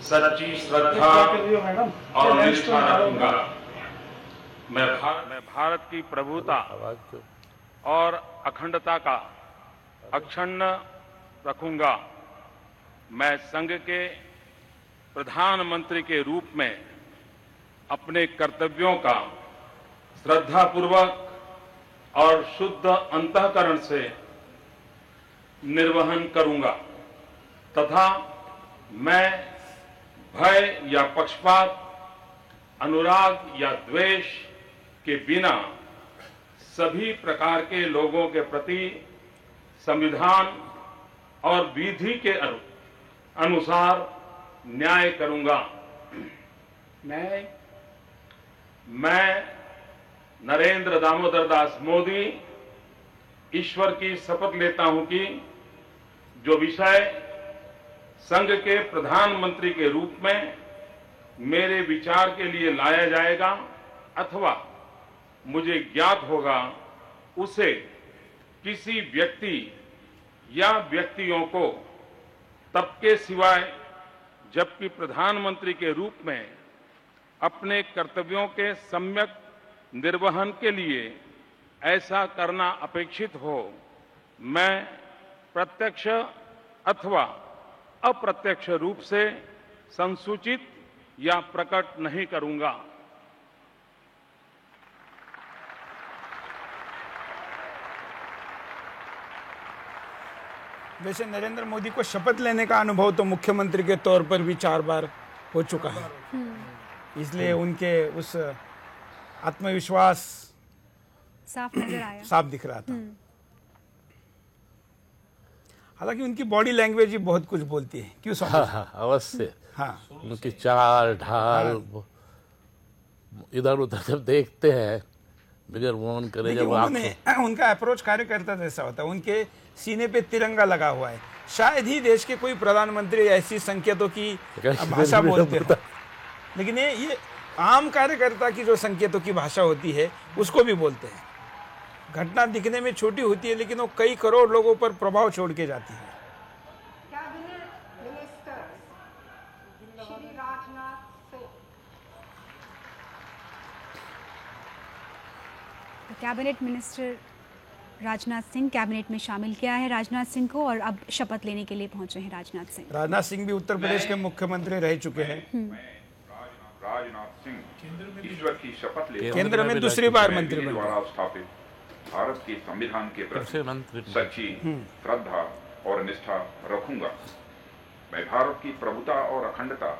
सच्ची श्रद्धा और निष्ठा रखूंगा। मैं भारत की प्रभुता और अखंडता का अक्षुण्ण रखूंगा। मैं संघ के प्रधानमंत्री के रूप में अपने कर्तव्यों का श्रद्धापूर्वक और शुद्ध अंतःकरण से निर्वहन करूंगा तथा मैं भय या पक्षपात, अनुराग या द्वेष के बिना सभी प्रकार के लोगों के प्रति संविधान और विधि के अनुसार न्याय करूंगा। मैं नरेंद्र दामोदर दास मोदी ईश्वर की शपथ लेता हूं कि जो विषय संघ के प्रधानमंत्री के रूप में मेरे विचार के लिए लाया जाएगा अथवा मुझे ज्ञात होगा, उसे किसी व्यक्ति या व्यक्तियों को तब के सिवाय जबकि प्रधानमंत्री के रूप में अपने कर्तव्यों के सम्यक निर्वहन के लिए ऐसा करना अपेक्षित हो, मैं प्रत्यक्ष अथवा अप्रत्यक्ष रूप से संसूचित या प्रकट नहीं करूंगा। वैसे नरेंद्र मोदी को शपथ लेने का अनुभव तो मुख्यमंत्री के तौर पर भी 4 बार हो चुका है, इसलिए उनके उस आत्मविश्वास साफ नजर आया, साफ दिख रहा था। हालांकि उनकी बॉडी लैंग्वेज ही बहुत कुछ बोलती है, क्यों समझ? हाँ, अवश्य। हाँ, उनकी चाल ढाल, इधर उधर जब देखते हैं बगैर मौन करे, जब उनका अप्रोच कार्यकर्ता जैसा होता है। उनके सीने पे तिरंगा लगा हुआ है। शायद ही देश के कोई प्रधानमंत्री ऐसी संकेतों की भाषा बोलते हो, लेकिन ये आम कार्यकर्ता की जो संकेतों की भाषा होती है उसको भी बोलते हैं। घटना दिखने में छोटी होती है, लेकिन वो कई करोड़ लोगों पर प्रभाव छोड़ के जाती है। Cabinet minister Rajnath Singh cabinet में शामिल किया है राजनाथ सिंह को, और अब शपथ लेने के लिए पहुंचे हैं राजनाथ सिंह। राजनाथ सिंह भी उत्तर प्रदेश के मुख्यमंत्री रह चुके हैं। राजनाथ सिंह ईश्वर की शपथ लेते केंद्र में दूसरी बार मंत्री बने। द्वारा स्थापित भारत के संविधान के प्रति सच्ची श्रद्धा और निष्ठा रखूंगा। मैं भारत की प्रभुता और अखंडता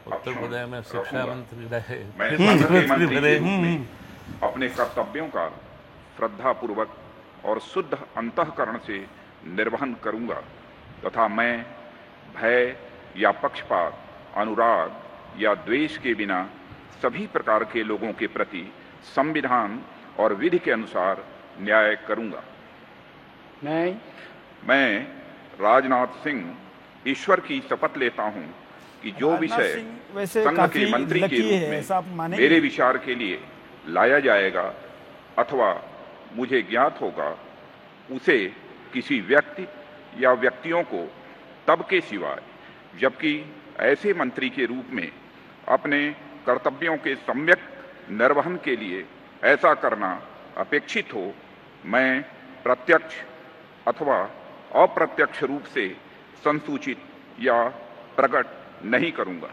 उत्तर प्रदेश में शिक्षा मंत्री रहे। मैं संघ के मंत्री के रूप में अपने कर्तव्यों का श्रद्धापूर्वक और शुद्ध अंतःकरण से निर्वहन करूंगा तथा मैं भय या पक्षपात, अनुराग या द्वेष के बिना सभी प्रकार के लोगों के प्रति संविधान और विधि के अनुसार न्याय करूंगा। मैं राजनाथ सिंह ईश्वर की शपथ लेता हूं कि जो विषय संघ के मंत्री के रूप में मेरे विचार के लिए लाया जाएगा अथवा मुझे ज्ञात होगा, उसे किसी व्यक्ति या व्यक्तियों को तब के सिवाय जबकि ऐसे मंत्री के रूप में अपने कर्तव्यों के सम्यक निर्वहन के लिए ऐसा करना अपेक्षित हो, मैं प्रत्यक्ष अथवा अप्रत्यक्ष रूप से संसूचित या प्रकट नहीं करूंगा।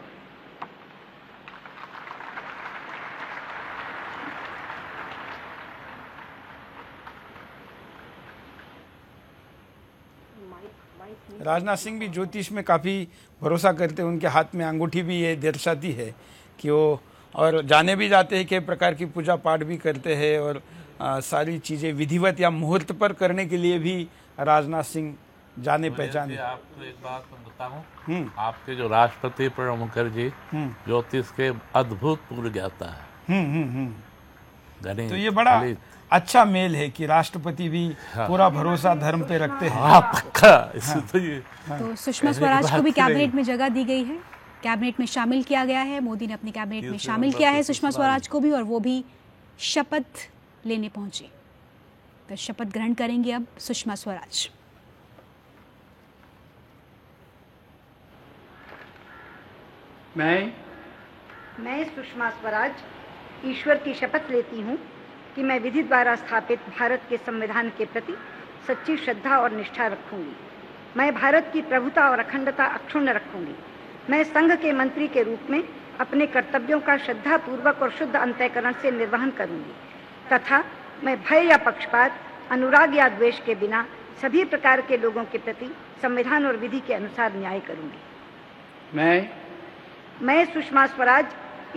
राजनाथ सिंह भी ज्योतिष में काफ़ी भरोसा करते हैं। उनके हाथ में अंगूठी भी ये दर्शाती है कि वो, और जाने भी जाते हैं कि प्रकार की पूजा पाठ भी करते हैं, और सारी चीज़ें विधिवत या मुहूर्त पर करने के लिए भी राजनाथ सिंह जाने पहचाने। आपको एक बात बताऊं, आपके जो राष्ट्रपति प्रणब मुखर्जी ज्योतिष के अद्भुत पूर्व ज्ञाता है। तो ये बड़ा अच्छा मेल है कि राष्ट्रपति भी पूरा भरोसा धर्म पे रखते हैं। तो सुषमा स्वराज को भी कैबिनेट में जगह दी गई है, कैबिनेट में शामिल किया गया है। मोदी ने अपने कैबिनेट में शामिल किया है सुषमा स्वराज को भी, और वो भी शपथ लेने पहुंची। तो शपथ ग्रहण करेंगी अब सुषमा स्वराज। मैं सुषमा स्वराज ईश्वर की शपथ लेती हूँ कि मैं विधि द्वारा स्थापित भारत के संविधान के प्रति सच्ची श्रद्धा और निष्ठा रखूंगी। मैं भारत की प्रभुता और अखंडता अक्षुण्ण रखूंगी। मैं संघ के मंत्री के रूप में अपने कर्तव्यों का श्रद्धापूर्वक और शुद्ध अंतःकरण से निर्वहन करूंगी तथा मैं भय या पक्षपात, अनुराग या द्वेष के बिना सभी प्रकार के लोगों के प्रति संविधान और विधि के अनुसार न्याय करूंगी। मैं सुषमा स्वराज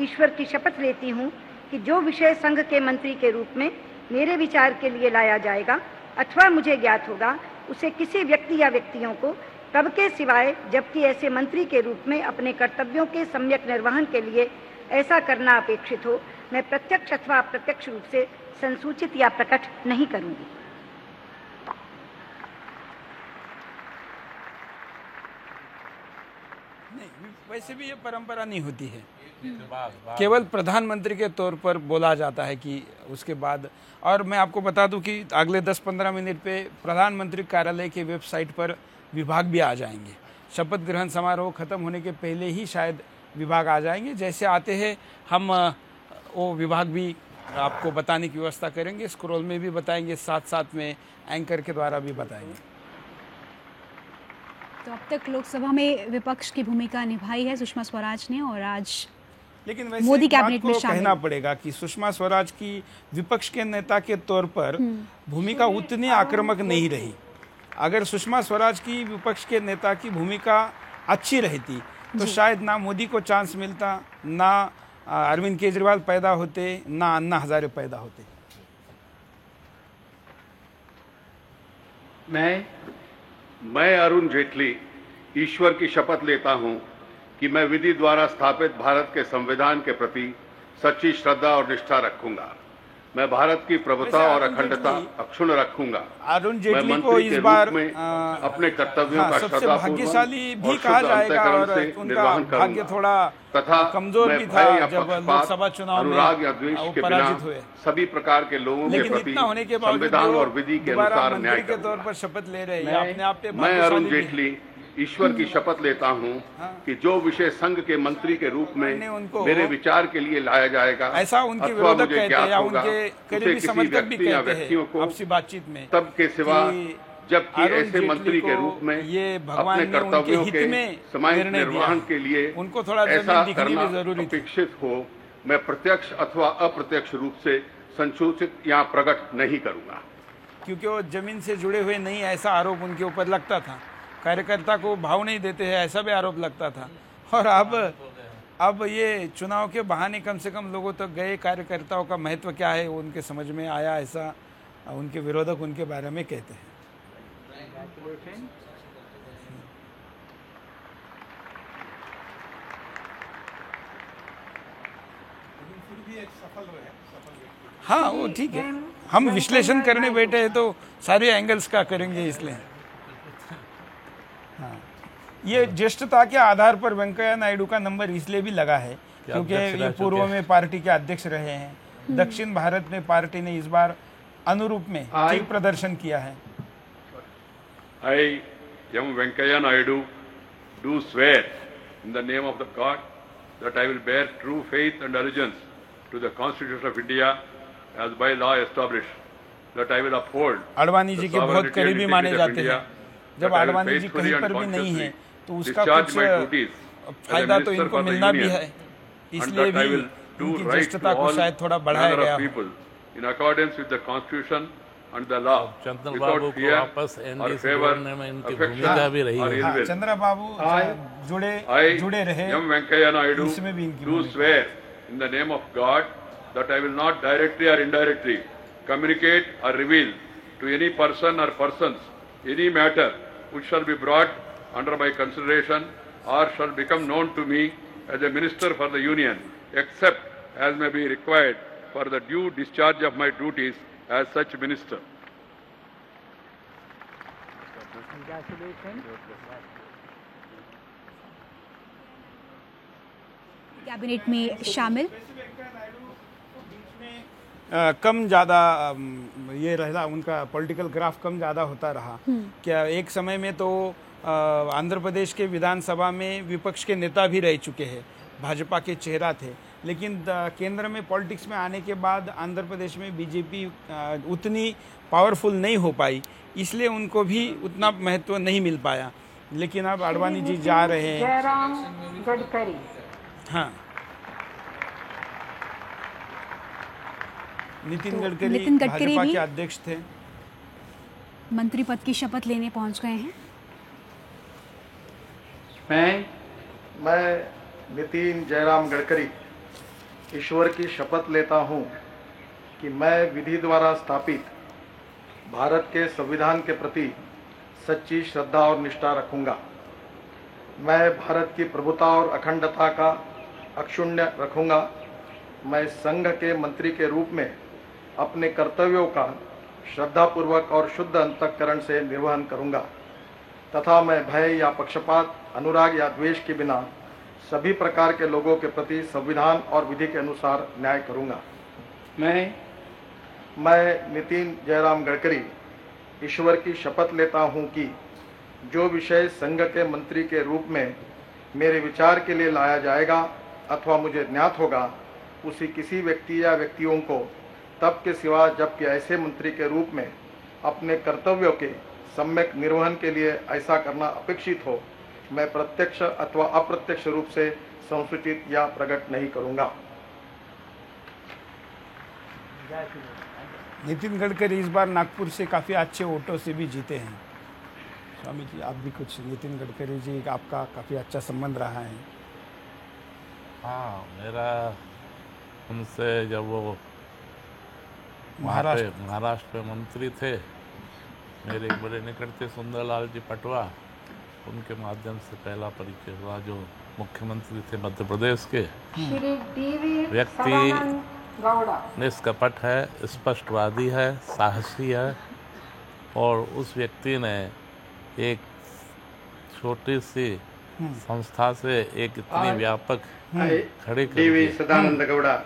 ईश्वर की शपथ लेती हूँ कि जो विषय संघ के मंत्री के रूप में मेरे विचार के लिए लाया जाएगा अथवा मुझे ज्ञात होगा, उसे किसी व्यक्ति या व्यक्तियों को तब के सिवाय जबकि ऐसे मंत्री के रूप में अपने कर्तव्यों के सम्यक निर्वहन के लिए ऐसा करना अपेक्षित हो, मैं प्रत्यक्ष अथवा अप्रत्यक्ष रूप से संसूचित या प्रकट नहीं करूंगी। नहीं, वैसे भी ये परंपरा नहीं होती है। केवल प्रधानमंत्री के तौर पर बोला जाता है कि उसके बाद। और मैं आपको बता दूं कि अगले 10-15 मिनट पे प्रधानमंत्री कार्यालय के वेबसाइट पर विभाग भी आ जाएंगे। शपथ ग्रहण समारोह खत्म होने के पहले ही शायद विभाग आ जाएंगे। जैसे आते हैं हम वो विभाग भी आपको बताने की व्यवस्था करेंगे, स्क्रॉल में भी बताएंगे, साथ साथ में एंकर के द्वारा भी बताएंगे। तो अब तक लोकसभा में विपक्ष की भूमिका निभाई है सुषमा स्वराज ने और आज लेकिन वैसे मोदी कैबिनेट में शामिल। कहना पड़ेगा कि सुषमा स्वराज की विपक्ष के नेता के तौर पर भूमिका उतनी आक्रामक नहीं रही। अगर सुषमा स्वराज की विपक्ष के नेता की भूमिका अच्छी रहती तो शायद ना मोदी को चांस मिलता, ना अरविंद केजरीवाल पैदा होते, ना अन्ना हजारे पैदा होते। मैं अरुण जेटली ईश्वर की शपथ लेता हूं कि मैं विधि द्वारा स्थापित भारत के संविधान के प्रति सच्ची श्रद्धा और निष्ठा रखूंगा। मैं भारत की प्रभुता और अखंडता अक्षुण्ण रखूंगा। अरुण जेटली को इस बार अपने कर्तव्यों का सबसे भाग्यशाली भी कहा जाएगा और उनका भाग्य थोड़ा तथा कमजोर भी था जब लोकसभा चुनाव में अनुराग या द्वेष के बिना सभी प्रकार के लोगों के प्रति संविधान और विधि के अनुसार न्याय के तौर पर शपथ ले रहे हैं। अपने आप पे मैं अरुण जेटली ईश्वर की शपथ लेता हूं कि जो विषय संघ के मंत्री के रूप में मेरे विचार के लिए लाया जाएगा ऐसा उनके विरोधक कहते हैं या उनके करीबी समर्थक भी कहते हैं आपसी बातचीत में, तब के सिवा जबकि ऐसे मंत्री के रूप में ये अपने कर्तव्यों के समाहित निर्वहन के लिए उनको थोड़ा ऐसा करना अपेक्षित हो, मैं प्रत्यक्ष अथवा अप्रत्यक्ष रूप से संसूचित या प्रकट नहीं करूंगा। क्योंकि वो जमीन से जुड़े हुए नहीं, ऐसा आरोप उनके ऊपर लगता था। कार्यकर्ता को भाव नहीं देते हैं, ऐसा भी आरोप लगता था। और अब ये चुनाव के बहाने कम से कम लोगों तक गए, कार्यकर्ताओं का महत्व क्या है वो उनके समझ में आया, ऐसा उनके विरोधक उनके बारे में कहते हैं। हाँ वो ठीक है, हम विश्लेषण करने बैठे हैं तो सारे एंगल्स का करेंगे इसलिए। हाँ, ये ज्येष्ठता के आधार पर वेंकैया नायडू का नंबर इसलिए भी लगा है क्योंकि ये पूर्व में पार्टी के अध्यक्ष रहे हैं। दक्षिण भारत में पार्टी ने इस बार अनुरूप में ठीक प्रदर्शन किया है। I M Venkaiah Naidu do swear in the name of the God that I will bear true faith and allegiance to the Constitution of India as by law established, that I will uphold Advani ji के बहुत करीबी माने जाते हैं। जब आडवाणी जी कहीं पर भी नहीं है तो उसका कुछ फायदा तो इनको मिलना भी है, इसलिए भी उनकी ज्येष्ठता को शायद थोड़ा बढ़ाया गया हो। In accordance with the Constitution and the law, चंद्र बाबू को वापस एनडीए से जोड़ने में इनकी भूमिका भी रही है। चंद्र बाबू जुड़े रहे। M Venkaiah Naidu do swear in the name of God that I will not directly or indirectly communicate or reveal to any person or persons any matter which shall be brought under my consideration or shall become known to me as a minister for the Union, except as may be required for the due discharge of my duties as such minister. Cabinet में शामिल कम ज़्यादा ये रहा, उनका political graph कम ज़्यादा होता रहा। क्या एक समय में तो आंध्र प्रदेश के विधानसभा में विपक्ष के नेता भी रह चुके हैं, भाजपा के चेहरा थे, लेकिन केंद्र में पॉलिटिक्स में आने के बाद आंध्र प्रदेश में बीजेपी उतनी पावरफुल नहीं हो पाई, इसलिए उनको भी उतना महत्व नहीं मिल पाया। लेकिन अब आडवाणी जी जा रहे हैं। जयराम गडकरी। हाँ, नितिन गडकरी भाजपा के अध्यक्ष थे, मंत्री पद की शपथ लेने पहुंच गए हैं। मैं नितिन जयराम गडकरी ईश्वर की शपथ लेता हूं कि मैं विधि द्वारा स्थापित भारत के संविधान के प्रति सच्ची श्रद्धा और निष्ठा रखूंगा। मैं भारत की प्रभुता और अखंडता का अक्षुण्य रखूंगा। मैं संघ के मंत्री के रूप में अपने कर्तव्यों का श्रद्धापूर्वक और शुद्ध अंतःकरण से निर्वहन करूंगा तथा मैं भय या पक्षपात, अनुराग या द्वेष के बिना सभी प्रकार के लोगों के प्रति संविधान और विधि के अनुसार न्याय करूंगा। मैं नितिन जयराम गडकरी ईश्वर की शपथ लेता हूं कि जो विषय संघ के मंत्री के रूप में मेरे विचार के लिए लाया जाएगा अथवा मुझे ज्ञात होगा, उसी किसी व्यक्ति या व्यक्तियों को तब के सिवा जबकि ऐसे मंत्री के रूप में अपने कर्तव्यों के सम्यक निर्वहन के लिए ऐसा करना अपेक्षित हो, मैं प्रत्यक्ष अथवा अप्रत्यक्ष रूप से संसूचित या प्रकट नहीं करूंगा। नितिन गडकरी इस बार नागपुर से काफ़ी अच्छे वोटों से भी जीते हैं। स्वामी जी, आप भी कुछ, नितिन गडकरी जी आपका काफ़ी अच्छा संबंध रहा है। हाँ, मेरा उनसे जब वो महाराष्ट्र में मंत्री थे, मेरे एक बड़े निकट थे सुंदरलाल जी पटवा, उनके माध्यम से पहला परिचय हुआ, जो मुख्यमंत्री थे मध्य प्रदेश के। व्यक्ति निष्कपट है, स्पष्टवादी है, साहसी है, और उस व्यक्ति ने एक छोटी सी संस्था से एक इतनी व्यापक खड़ी कर दी। Sadananda Gowda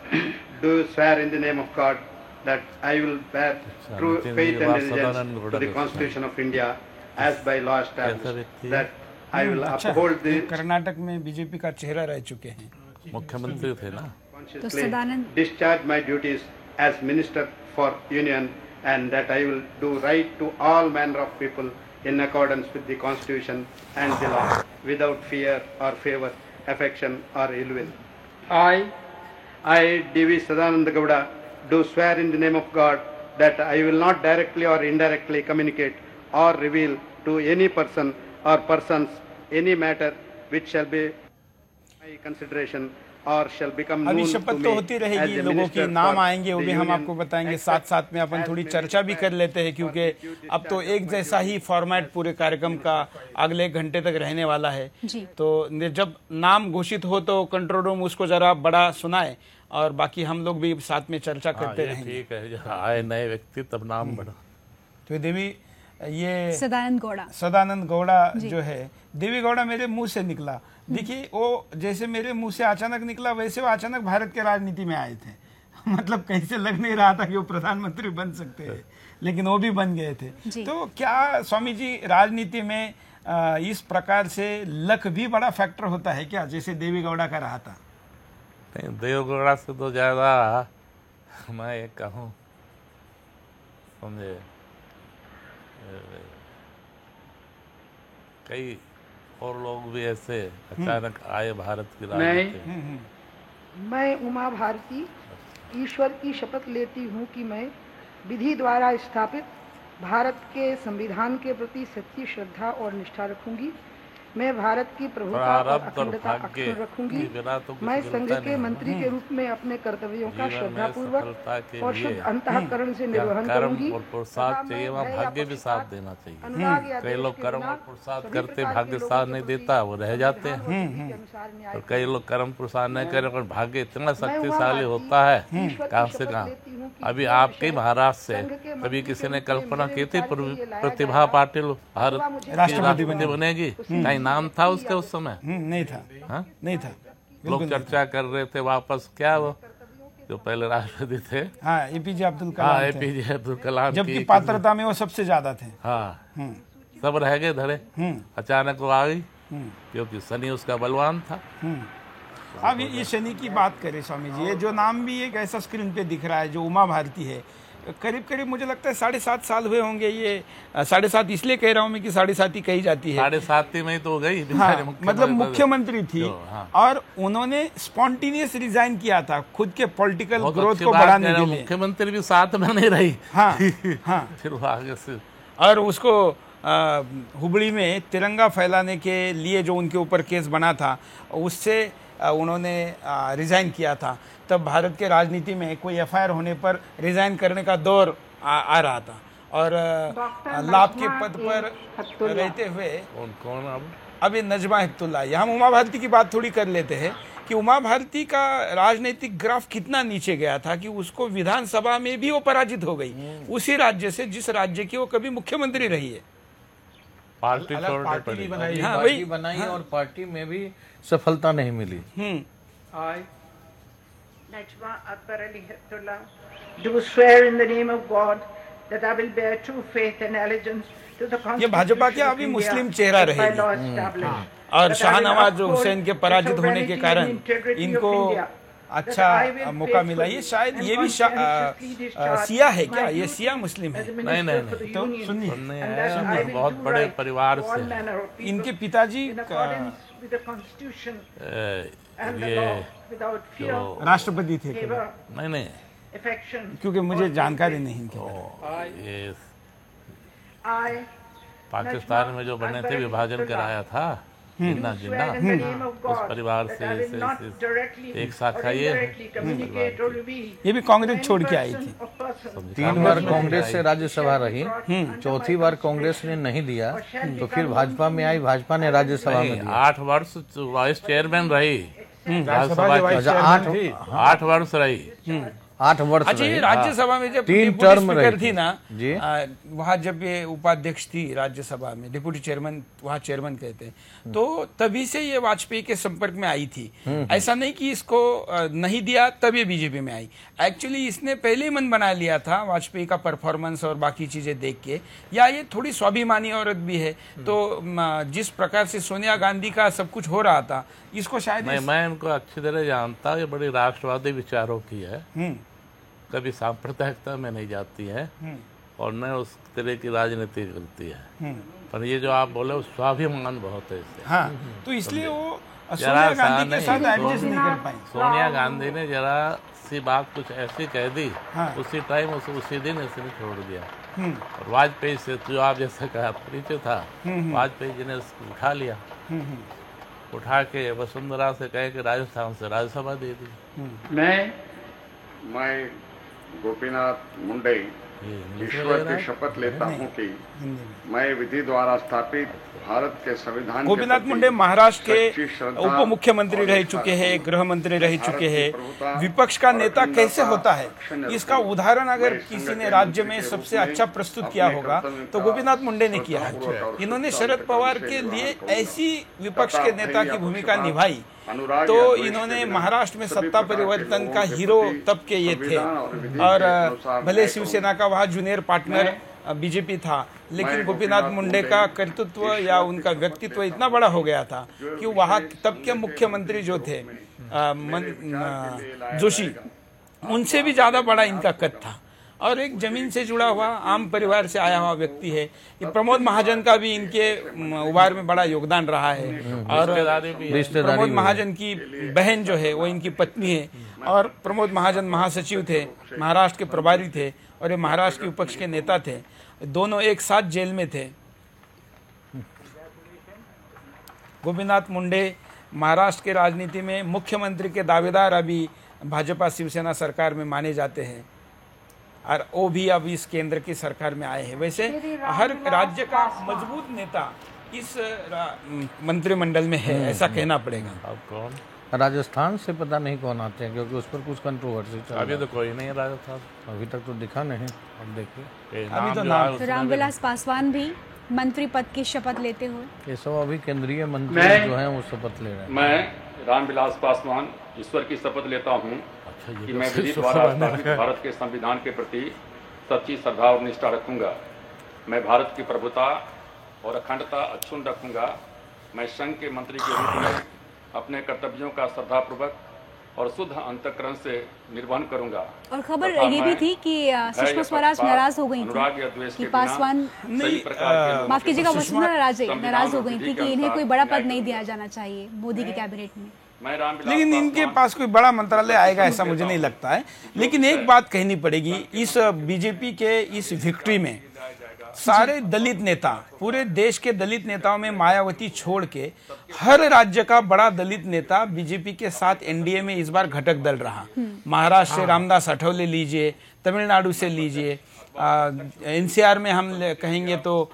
do swear in the name of God that I will bear true faith and allegiance to the Constitution of India as by law established, that I will uphold the Karnataka में बीजेपी का चेहरा रह चुके हैं, मुख्यमंत्री थे ना, तो Sadanand discharge my duties as Minister for Union and that I will do right to all manner of people in accordance with the Constitution and the law without fear or favor, affection or ill will. I, D.V. Sadananda Gowda, do swear in the name of God that I will not directly or indirectly communicate or reveal to any person or persons any matter which shall be my consideration or shall become अभी known to शपथ me तो होती रहेगी, as a लोगों के minister नाम for आएंगे, वो the भी हम union आपको बताएंगे। and साथ साथ में अपन थोड़ी चर्चा भी कर लेते हैं, क्योंकि अब तो एक जैसा ही फॉर्मेट पूरे कार्यक्रम का अगले घंटे तक रहने वाला है। तो जब नाम घोषित हो तो कंट्रोल रूम उसको जरा बड़ा सुनाए और बाकी हम लोग भी साथ में चर्चा करते रहेंगे। ठीक है, जहाँ आए नए व्यक्ति तब नाम बढ़ा। तो देवी, ये सदानंद गौड़ा जो है, देवी गौड़ा मेरे मुंह से निकला। देखिए, वो जैसे मेरे मुंह से अचानक निकला, वैसे वो अचानक भारत के राजनीति में आए थे। मतलब कहीं से लग नहीं रहा था कि वो प्रधानमंत्री बन सकते हैं, लेकिन वो भी बन गए थे। तो क्या स्वामी जी, राजनीति में इस प्रकार से लक भी बड़ा फैक्टर होता है क्या, जैसे देवी गौड़ा का रहा था? नहीं, देवी गौड़ा से तो ज्यादा मैं ये कहूँ, समझे, कई और लोग भी ऐसे अचानक आए भारत की राजनीति। मैं उमा भारती ईश्वर की शपथ लेती हूँ कि मैं विधि द्वारा स्थापित भारत के संविधान के प्रति सच्ची श्रद्धा और निष्ठा रखूंगी। मैं भारत की प्रभुता और अखंडता अक्षुण्ण रखूंगी। मैं संघ के मंत्री के रूप में अपने कर्तव्यों का श्रद्धापूर्वक और शुद्ध अंतःकरण से निर्वहन करूंगी। और पुरुषार्थ चाहिए, वहाँ भाग्य भी साथ देना चाहिए। कई लोग कर्म और पुरुषार्थ करते, भाग्य साथ नहीं देता, वो रह जाते हैं। और कई लोग कर्म पुरुषार्थ नहीं करे और भाग्य इतना शक्तिशाली होता है, कहाँ से कहाँ। अभी आपके महाराष्ट्र से कभी किसी ने कल्पना की थी प्रतिभा पाटिल भारत राष्ट्रपति बनेगी? कहीं नाम था उसके उस समय? नहीं था। हाँ, नहीं था। लोग चर्चा कर रहे थे वापस, क्या वो जो पहले राष्ट्रपति थे, हाँ, एपीजे अब्दुल कलाम। हाँ, एपीजे अब्दुल कलाम, जबकि पात्रता में वो सबसे ज्यादा थे। हाँ, सब रह गए धरे। अचानक वो आ गई, क्योंकि सनी उसका बलवान था। अब ये शनि की बात करें स्वामी जी, ये जो नाम भी एक ऐसा स्क्रीन पे दिख रहा है जो उमा भारती है, करीब करीब मुझे लगता है 7.5 साल हुए होंगे। ये 7.5 इसलिए कह रहा हूँ मैं कि 7.5 ही कही जाती है। 7.5 में तो हो गई। हाँ, मतलब मुख्यमंत्री थी। हाँ। और उन्होंने स्पॉन्टेनियस रिजाइन किया था खुद के पॉलिटिकल ग्रोथ को बढ़ाने के लिए। मुख्यमंत्री भी साथ में नहीं रही। हाँ हाँ फिर आगे से और उसको हुबली में तिरंगा फैलाने के लिए जो उनके ऊपर केस बना था उससे उन्होंने रिजाइन किया था। तब भारत के राजनीति में कोई एफआईआर होने पर रिजाइन करने का दौर आ रहा था और लाभ के पद पर रहते हुए कौन अब ये नजमा हिप्तुल्लाह। हम उमा भारती की बात थोड़ी कर लेते हैं कि उमा भारती का राजनीतिक ग्राफ कितना नीचे गया था कि उसको विधानसभा में भी वो पराजित हो गई उसी राज्य से जिस राज्य की वो कभी मुख्यमंत्री रही है। पार्टी पार्टी बनाई, हाँ, पार्टी बनाई हाँ, और पार्टी में भी सफलता नहीं मिली। Najma Akbar Ali Hiptullah, do swear in the name of God that I will bear true faith and allegiance to the Constitution. ये भाजपा के अभी मुस्लिम चेहरा रहेगी और शाहनवाज हुसैन के पराजित होने के कारण इनको अच्छा मौका मिला। ये शायद ये भी सिया है क्या? ये सिया मुस्लिम है? नहीं तो सुनिए, बहुत बड़े परिवार से इनके पिताजी ये राष्ट्रपति थे। नहीं क्योंकि मुझे जानकारी नहीं थी। ये पाकिस्तान में जो बने थे विभाजन कराया था जिन्ना उस परिवार से एक शाखा ये भी कांग्रेस छोड़ के आई थी। 3 बार कांग्रेस से राज्यसभा रही, चौथी बार कांग्रेस ने नहीं दिया तो फिर भाजपा में आई, भाजपा ने राज्यसभा में दिया। 8 वर्ष वाइस चेयरमैन रही राज्यसभा की। 8 वर्ष रही। 8 वर्ष अच्छा, ये राज्यसभा में जब 3 टर्म थी ना वहाँ जब ये उपाध्यक्ष थी राज्यसभा में, डिप्टी चेयरमैन वहाँ चेयरमैन कहते हैं, तो तभी से ये वाजपेयी के संपर्क में आई थी। ऐसा नहीं कि इसको नहीं दिया तब ये बीजेपी में आई। एक्चुअली इसने पहले ही मन बना लिया था वाजपेयी का परफॉर्मेंस और बाकी चीजें देख के, या ये थोड़ी स्वाभिमानी औरत भी है, तो जिस प्रकार से सोनिया गांधी का सब कुछ हो रहा था इसको शायद मैं इनको अच्छी तरह जानता हूँ। ये बड़ी राष्ट्रवादी विचारों की है, कभी सांप्रदायिकता में नहीं जाती है और न उस तरह की राजनीति करती है। पर ये जो आप बोले वो स्वाभिमान बहुत है इससे। हाँ, तो इसलिए वो सोनिया गांधी के साथ एडजस्ट नहीं कर पाई। सोनिया गांधी ने जरा सी बात कुछ ऐसी कह दी, उसी टाइम उसी दिन इसने छोड़ दिया। और वाजपेयी से जो आप जैसे कहा परिचय था, वाजपेयी जी ने उठा लिया, उठा के वसुंधरा से कहे कि राजस्थान से राज्यसभा दे दी। मैं गोपीनाथ मुंडे ईश्वर की शपथ लेता हूं कि मैं विधि द्वारा स्थापित भारत के संविधान। गोपीनाथ मुंडे महाराष्ट्र के उप मुख्यमंत्री रह चुके हैं, गृह मंत्री रह चुके हैं। विपक्ष का नेता कैसे होता है इसका उदाहरण अगर किसी ने राज्य में सबसे अच्छा प्रस्तुत किया होगा तो गोपीनाथ मुंडे ने किया है। इन्होंने शरद पवार के लिए ऐसी विपक्ष के नेता की भूमिका निभाई, तो इन्होंने महाराष्ट्र में सत्ता परिवर्तन का हीरो तब के ये थे। और भले शिवसेना का वहाँ जूनियर पार्टनर बीजेपी था, लेकिन गोपीनाथ मुंडे का कर्तृत्व या उनका व्यक्तित्व इतना बड़ा हो गया था कि वहाँ तब के मुख्यमंत्री जो थे जोशी, उनसे भी ज्यादा बड़ा इनका कद था। और एक जमीन से जुड़ा हुआ आम परिवार से आया हुआ व्यक्ति है। ये प्रमोद महाजन का भी इनके उभार में बड़ा योगदान रहा है। और प्रमोद महाजन की बहन जो है वो इनकी पत्नी है। और प्रमोद महाजन महासचिव थे, महाराष्ट्र के प्रभारी थे, और ये महाराष्ट्र के विपक्ष के नेता थे। दोनों एक साथ जेल में थे। गोपीनाथ मुंडे महाराष्ट्र के राजनीति में मुख्यमंत्री के दावेदार अभी भाजपा शिवसेना सरकार में माने जाते हैं, और वो भी अब इस केंद्र की सरकार में आए हैं। वैसे हर राज्य का मजबूत नेता इस मंत्रिमंडल में है, ऐसा कहना पड़ेगा। अब कौन? राजस्थान से पता नहीं कौन आते हैं, क्योंकि उस पर कुछ कंट्रोवर्सी चल रहा है। अभी तो कोई नहीं है राजस्थान, अभी तक तो दिखा नहीं। अब देखिए अभी तो नाम रामविलास पासवान भी मंत्री पद की शपथ लेते हुए, ये सब अभी केंद्रीय मंत्री जो हैं वो शपथ ले रहे हैं। मैं रामविलास पासवान ईश्वर की शपथ लेता हूँ कि मैं विधि द्वारा स्थापित भारत के संविधान के प्रति सच्ची श्रद्धा और निष्ठा रखूंगा। मैं भारत की प्रभुता और अखंडता अक्षुण्ण रखूंगा। मैं संघ के मंत्री के रूप में अपने कर्तव्यों का श्रद्धापूर्वक और शुद्ध अंतःकरण से निर्वहन करूंगा। और खबर ये भी थी कि सुषमा स्वराज नाराज हो गई थी कि पासवान, माफ कीजिएगा, वसुंधरा राजे नाराज हो गई थी कि इन्हें कोई बड़ा पद नहीं दिया जाना चाहिए मोदी की कैबिनेट में। लेकिन इनके पास कोई बड़ा मंत्रालय आएगा ऐसा मुझे नहीं लगता है। लेकिन एक बात कहनी पड़ेगी, इस बीजेपी के इस विक्ट्री में सारे दलित नेता, पूरे देश के दलित नेताओं में मायावती छोड़ के हर राज्य का बड़ा दलित नेता बीजेपी के साथ एनडीए में इस बार घटक दल रहा। महाराष्ट्र से रामदास आठवले लीजिए, तमिलनाडु से लीजिए, एनसीआर में हम कहेंगे तो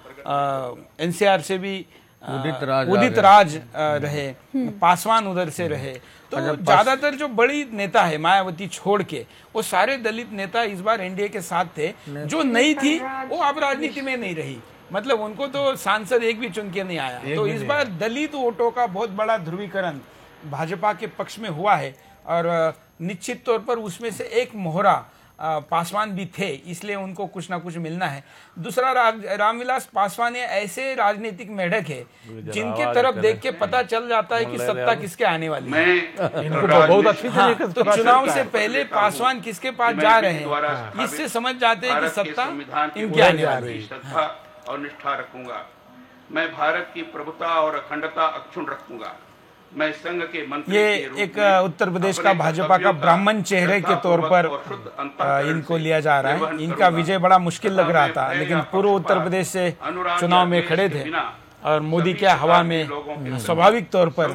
एनसीआर से भी उदित राज रहे, पासवान उधर से रहे। तो ज्यादातर जो बड़ी नेता है मायावती छोड़ के, वो सारे दलित नेता इस बार एनडीए के साथ थे। जो नहीं थी वो अब राजनीति में नहीं रही, मतलब उनको तो सांसद एक भी चुन के नहीं आया। तो इस बार दलित वोटों का बहुत बड़ा ध्रुवीकरण भाजपा के पक्ष में हुआ है और निश्चित तौर पर उसमें से एक मोहरा पासवान भी थे, इसलिए उनको कुछ ना कुछ मिलना है। दूसरा, रामविलास पासवान ऐसे राजनीतिक मेढक है जिनके तरफ देख के पता चल जाता है कि सत्ता किसके आने वाली है। इनको बहुत अच्छी तरीके से तो चुनाव से पहले पासवान किसके पास जा रहे हैं इससे समझ जाते हैं कि सत्ता इनके आने वाली है। श्रद्धा और निष्ठा रखूंगा। मैं भारत की प्रभुता और अखंडता अक्षुण्ण रखूंगा। मैं संघ के मंत्री ये एक उत्तर प्रदेश का भाजपा का ब्राह्मण चेहरे के तौर पर इनको लिया जा रहा है। इनका विजय बड़ा मुश्किल लग रहा था, लेकिन पूर्व उत्तर प्रदेश से चुनाव में खड़े थे और मोदी के हवा में स्वाभाविक तौर पर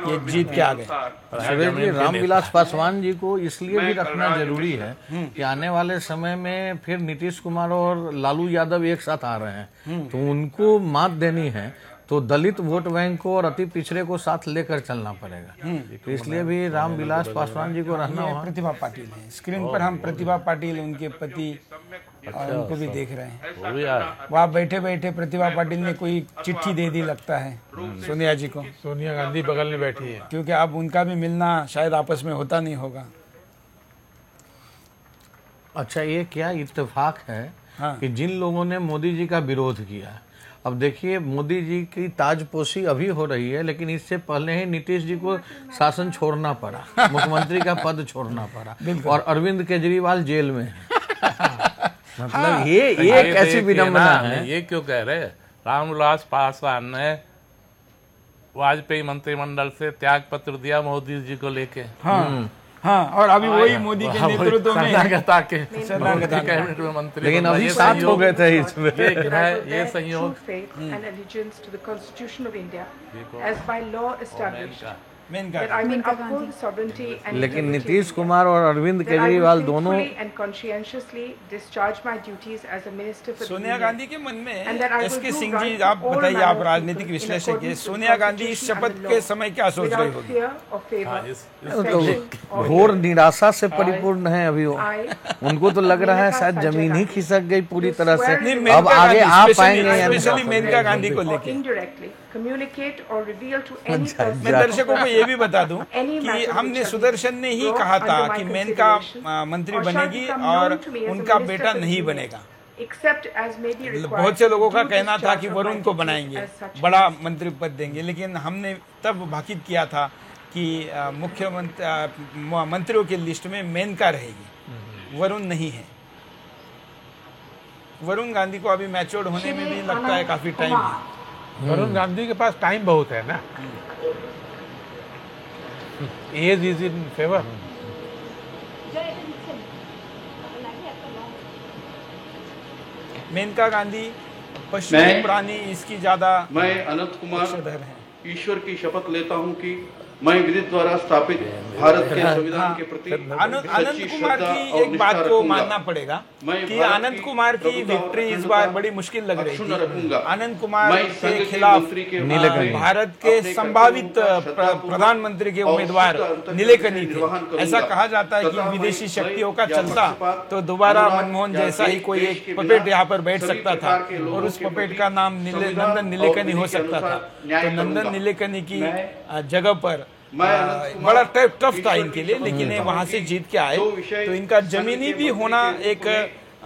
ये जीत के आ गए। सुरेश जी, रामविलास पासवान जी को इसलिए भी रखना जरूरी है कि आने वाले समय में फिर नीतीश कुमार और लालू यादव एक साथ आ रहे हैं, तो उनको मात देनी है तो दलित वोट बैंक को और अति पिछड़े को साथ लेकर चलना पड़ेगा। तो इसलिए भी रामविलास पासवान जी को रहना वहाँ। प्रतिभा पाटिल है स्क्रीन पर, हम प्रतिभा पाटिल उनके पति और उनको भी देख रहे हैं। वहाँ बैठे बैठे प्रतिभा पाटिल ने कोई चिट्ठी दे दी लगता है सोनिया जी को। सोनिया गांधी बगल में बैठी है, क्योंकि अब उनका भी मिलना शायद आपस में होता नहीं होगा। अच्छा, ये क्या इत्तेफाक है कि जिन लोगों ने मोदी जी का विरोध किया, अब देखिए मोदी जी की ताजपोशी अभी हो रही है, लेकिन इससे पहले ही नीतीश जी को शासन छोड़ना पड़ा, मुख्यमंत्री का पद छोड़ना पड़ा और अरविंद केजरीवाल जेल में है। मतलब ये एक ऐसी विडंबना है। ये क्यों कह रहे? रामविलास पासवान ने वाजपेयी मंत्रिमंडल से त्याग पत्र दिया मोदी जी को लेके। हाँ, और अभी वही मोदी के नेतृत्व में कैबिनेट में मंत्री, लेकिन अभी साथ हो गए थे इसमें। ये संयोग लेकिन नीतीश कुमार और अरविंद केजरीवाल दोनों, सोनिया गांधी के मन में, एसके सिंह जी आप बताइए, आप राजनीतिक विश्लेषक हैं, सोनिया गांधी इस शपथ के समय क्या सोच रही होगी? तो घोर निराशा से परिपूर्ण है अभी वो। उनको तो लग रहा है शायद जमीन ही खिसक गई पूरी तरह से, अब आगे आ पाएंगे। स्पेशली मेनका गांधी को लेकर मैं दर्शकों को ये भी बता दूं कि हमने सुदर्शन ने ही कहा था कि मेनका मंत्री बनेगी और उनका बेटा नहीं बनेगा। बहुत से लोगों का कहना था कि वरुण को बनाएंगे, बड़ा मंत्री पद देंगे, लेकिन हमने तब भाकित किया था कि मंत्रियों की लिस्ट में मेनका रहेगी, वरुण नहीं है। वरुण गांधी को अभी मैच्योर्ड होने में भी लगता है काफी टाइम है। वरुण गांधी के पास टाइम बहुत है ना, age is in favour. Maneka Gandhi पश्चिमी प्राणी, इसकी ज्यादा। मैं अनंत कुमार ईश्वर की शपथ लेता हूं कि मैं विधि द्वारा स्थापित भारत के संविधान के प्रति आनंद कुमार की एक बात को मानना पड़ेगा कि आनंद कुमार की विक्ट्री इस बार बड़ी मुश्किल लग रही थी। आनंद कुमार के खिलाफ भारत के संभावित प्रधानमंत्री के उम्मीदवार नीलेकनी थे। ऐसा कहा जाता है कि विदेशी शक्तियों का चलता तो दोबारा मनमोहन जैसा ही कोई एक पपेट यहाँ पर बैठ सकता था और उस पपेट का नाम नंदन नीलेकनी हो सकता था। तो नंदन नीलेकनी की जगह पर बड़ा टफ था इनके लिए, लेकिन ये वहां से जीत के आए, तो इनका जमीनी भी होना एक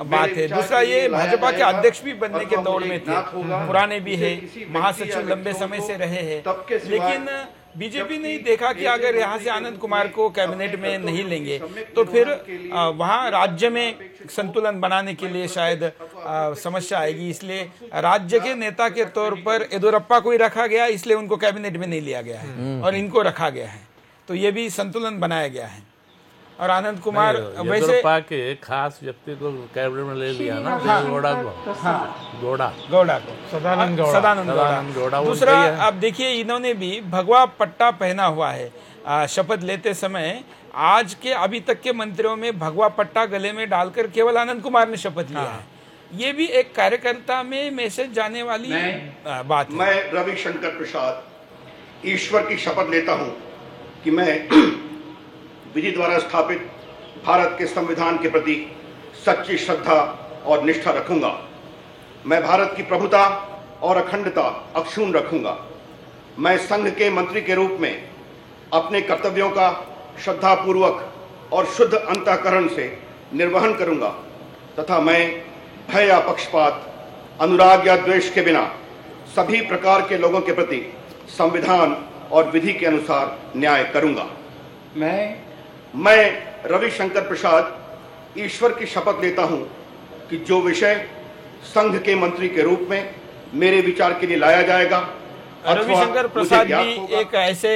बात है। दूसरा, ये भाजपा के अध्यक्ष भी बनने के दौर में थे, पुराने भी है, महासचिव लंबे समय से रहे हैं, लेकिन बीजेपी ने देखा कि अगर यहाँ से आनंद कुमार को कैबिनेट में नहीं लेंगे तो फिर वहाँ राज्य में संतुलन बनाने के लिए शायद समस्या आएगी, इसलिए राज्य के नेता के तौर पर येदियुरप्पा को ही रखा गया, इसलिए उनको कैबिनेट में नहीं लिया गया है और इनको रखा गया है, तो ये भी संतुलन बनाया गया है। और आनंद कुमार वैसे के खास व्यक्ति को कैबिनेट में ले लिया ना, गौड़ा को, गौड़ा को, सदानंद गौड़ा। दूसरा आप देखिए, इन्होंने भी भगवा पट्टा पहना हुआ है शपथ लेते समय। आज के अभी तक के मंत्रियों में भगवा पट्टा गले में डालकर केवल आनंद कुमार ने शपथ लिया है। ये भी एक कार्यकर्ता में मैसेज जाने वाली बात है। मैं रविशंकर प्रसाद ईश्वर की शपथ लेता हूँ कि मैं विधि द्वारा स्थापित भारत के संविधान के प्रति सच्ची श्रद्धा और निष्ठा रखूंगा। मैं भारत की प्रभुता और अखंडता अक्षुण्ण रखूंगा। मैं संघ के मंत्री के रूप में अपने कर्तव्यों का श्रद्धापूर्वक और शुद्ध अंतःकरण से निर्वहन करूंगा तथा मैं भय या पक्षपात, अनुराग या द्वेष के बिना सभी प्रकार के लोगों के प्रति संविधान और विधि के अनुसार न्याय करूंगा। मैं रविशंकर प्रसाद ईश्वर की शपथ लेता हूं कि जो विषय संघ के मंत्री के रूप में मेरे विचार के लिए लाया जाएगा, रविशंकर प्रसाद भी एक ऐसे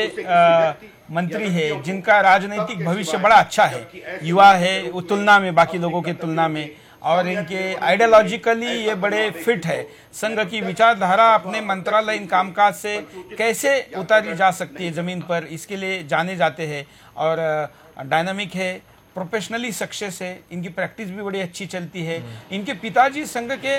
मंत्री है जिनका राजनीतिक भविष्य बड़ा अच्छा है, युवा है तुलना में, बाकी लोगों के तुलना में, और इनके आइडियोलॉजिकली ये बड़े फिट है। संघ की विचारधारा अपने मंत्रालय इन कामकाज से कैसे उतारी जा सकती है जमीन पर, इसके लिए जाने जाते हैं और डायनामिक है, प्रोफेशनली सक्सेस है, इनकी प्रैक्टिस भी बड़ी अच्छी चलती है। इनके पिताजी संघ के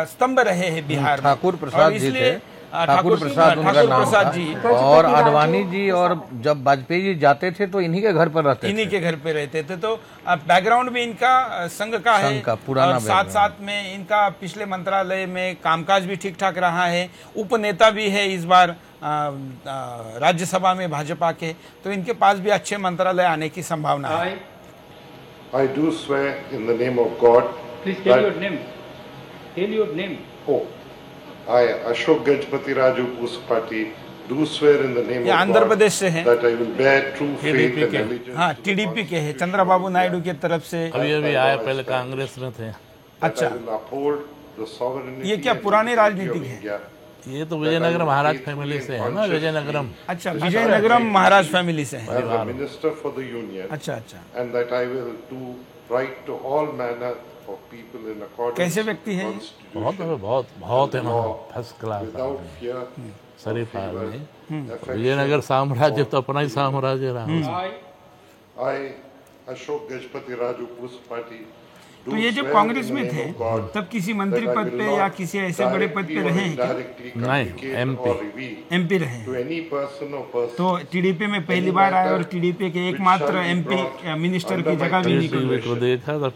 स्तंभ रहे हैं बिहार में, ठाकुर प्रसाद जी थे, ठाकुर प्रसाद उनका नाम जी, और आडवाणी जी, और जब वाजपेयी जी जाते थे तो इन्हीं के घर पर रहते थे, इन्हीं के घर पे रहते थे। तो बैकग्राउंड भी इनका संघ का है, और साथ साथ में इनका पिछले मंत्रालय में कामकाज भी ठीक ठाक रहा है, उपनेता भी है इस बार राज्यसभा में भाजपा के, तो इनके पास भी अच्छे मंत्रालय आने की संभावना है। I do swear in the name of God. Please tell your name. Tell your name. Oh, I, Ashok Gajpati Raju Pusapati, do swear in the name of Andhra Pradesh से हैं, that I will bear true faith and allegiance. हाँ, TDP के हैं, चंद्रबाबू नायडू की तरफ से। अभी आए, पहले कांग्रेस में थे। अच्छा, ये क्या पुराने राजनीतिक है? ये तो विजयनगरम महाराज फैमिली से है ना, विजयनगरम। अच्छा, विजयनगरम महाराज फैमिली से है। Minister for the union. अच्छा अच्छा। And that I will do right to all manner of people in accordance. कैसे व्यक्ति हैं? बहुत है ना, फर्स्ट क्लास, शरीफ आदमी। विजयनगर साम्राज्य तो अपना ही साम्राज्य रहा। आई अशोक गजपति राजू पुष्पाटी। तो ये जब कांग्रेस में थे तब किसी मंत्री पद पे या किसी ऐसे बड़े पद पे रहे हैं क्या? नहीं, एमपी रहे हैं। तो टीडीपी में पहली बार आए और टीडीपी के एकमात्र एमपी मिनिस्टर की जगह भी निकली। को देखा था,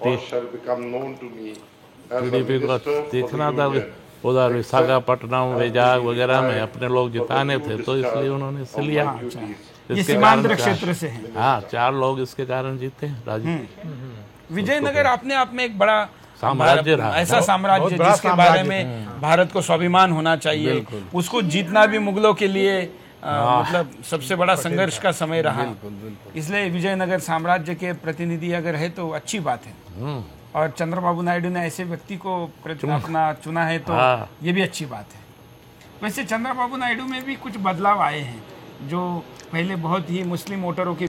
टीडीपी को देखना था उधर विशाखापट्टनम, वैजाग वगैरह में अपने लोग जिताने थे, तो इसलिए उन्होंने इसे लिया। ये सीमांध्र क्षेत्र से है। हाँ, 4 लोग इसके कारण जीते हैं। विजयनगर अपने आप में एक बड़ा साम्राज्य रहा, ऐसा साम्राज्य जिसके बारे में भारत को स्वाभिमान होना चाहिए। उसको जीतना भी मुगलों के लिए मतलब सबसे बड़ा संघर्ष का समय रहा। इसलिए विजयनगर साम्राज्य के प्रतिनिधि अगर है तो अच्छी बात है, और चंद्रबाबू नायडू ने ऐसे व्यक्ति को अपना चुना है तो ये भी अच्छी बात है। वैसे चंद्रबाबू नायडू में भी कुछ बदलाव आए हैं, जो पहले बहुत ही मुस्लिम वोटरों की